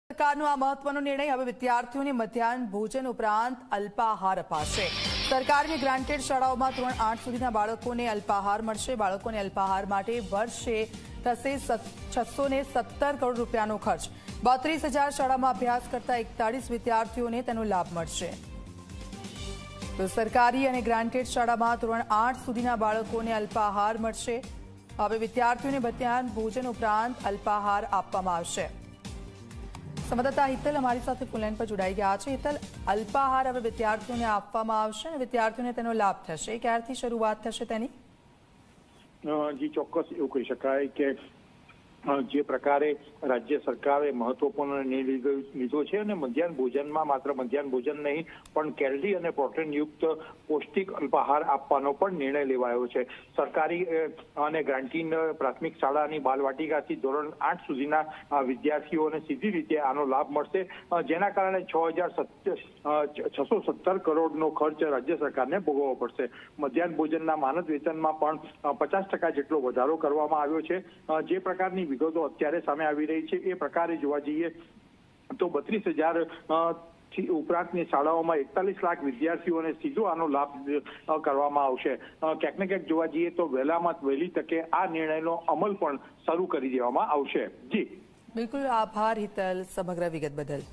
સરકારનો આ મહત્વનો નિર્ણય હવે વિદ્યાર્થીઓને મધ્યાહન ભોજન ઉપરાંત અલ્પાહાર અપાશે। સરકારની ગ્રાન્ટેડ શાળાઓમાં ધોરણ 8 સુધીના બાળકોને અલ્પાહાર મળશે। બાળકોને અલ્પાહાર માટે વર્ષે થશે 617 કરોડ રૂપિયાનો ખર્ચ। 32,000 શાળામાં અભ્યાસ કરતા 41 વિદ્યાર્થીઓને તેનો લાભ મળશે। તો સરકારી અને ગ્રાન્ટેડ શાળામાં ધોરણ 8 સુધીના બાળકોને અલ્પાહાર મળશે। હવે વિદ્યાર્થીઓને મધ્યાહન ભોજન ઉપરાંત અલ્પાહાર આપવામાં આવશે। સંવાદદાતા હિતલ અમારી સાથે ફોનલાઈન પર જોડાઈ ગયા છે। હિતલ, અલ્પાહાર હવે વિદ્યાર્થીઓને આપવામાં આવશે અને વિદ્યાર્થીઓને તેનો લાભ થશે। ક્યારથી શરૂઆત થશે તેની? જી ચોક્કસ એવું કહી શકાય કે જે પ્રકારે રાજ્ય સરકારે મહત્વપૂર્ણ નિર્ણય લીધો છે અને મધ્યાહન ભોજનમાં માત્ર મધ્યાહન ભોજન નહીં પણ કેલરી અને પ્રોટીનયુક્ત પૌષ્ટિક અલ્પાહાર આપવાનો પણ નિર્ણય લેવાયો છે। સરકારી અને ગ્રાન્ટીન પ્રાથમિક શાળાની બાલવાટિકાથી ધોરણ 8 સુધીના વિદ્યાર્થીઓને સીધી રીતે આનો લાભ મળશે, જેના કારણે 6,617 કરોડનો ખર્ચ રાજ્ય સરકારને ભોગવવો પડશે। મધ્યાહન ભોજનના માનદ વેતનમાં પણ 50% જેટલો વધારો કરવામાં આવ્યો છે। જે પ્રકારની વિગતો અત્યારે સામે આવી રહી છે એ પ્રકારે જોવા જઈએ તો 32,000 ઉપરાંતની શાળાઓમાં 41 લાખ વિદ્યાર્થીઓને સીધો આનો લાભ કરવામાં આવશે। ક્યાંક ને ક્યાંક જોવા જઈએ તો વહેલી તકે આ નિર્ણયનો અમલ પણ શરૂ કરી દેવામાં આવશે। જી બિલકુલ, આભાર હિતલ સમગ્ર વિગત બદલ।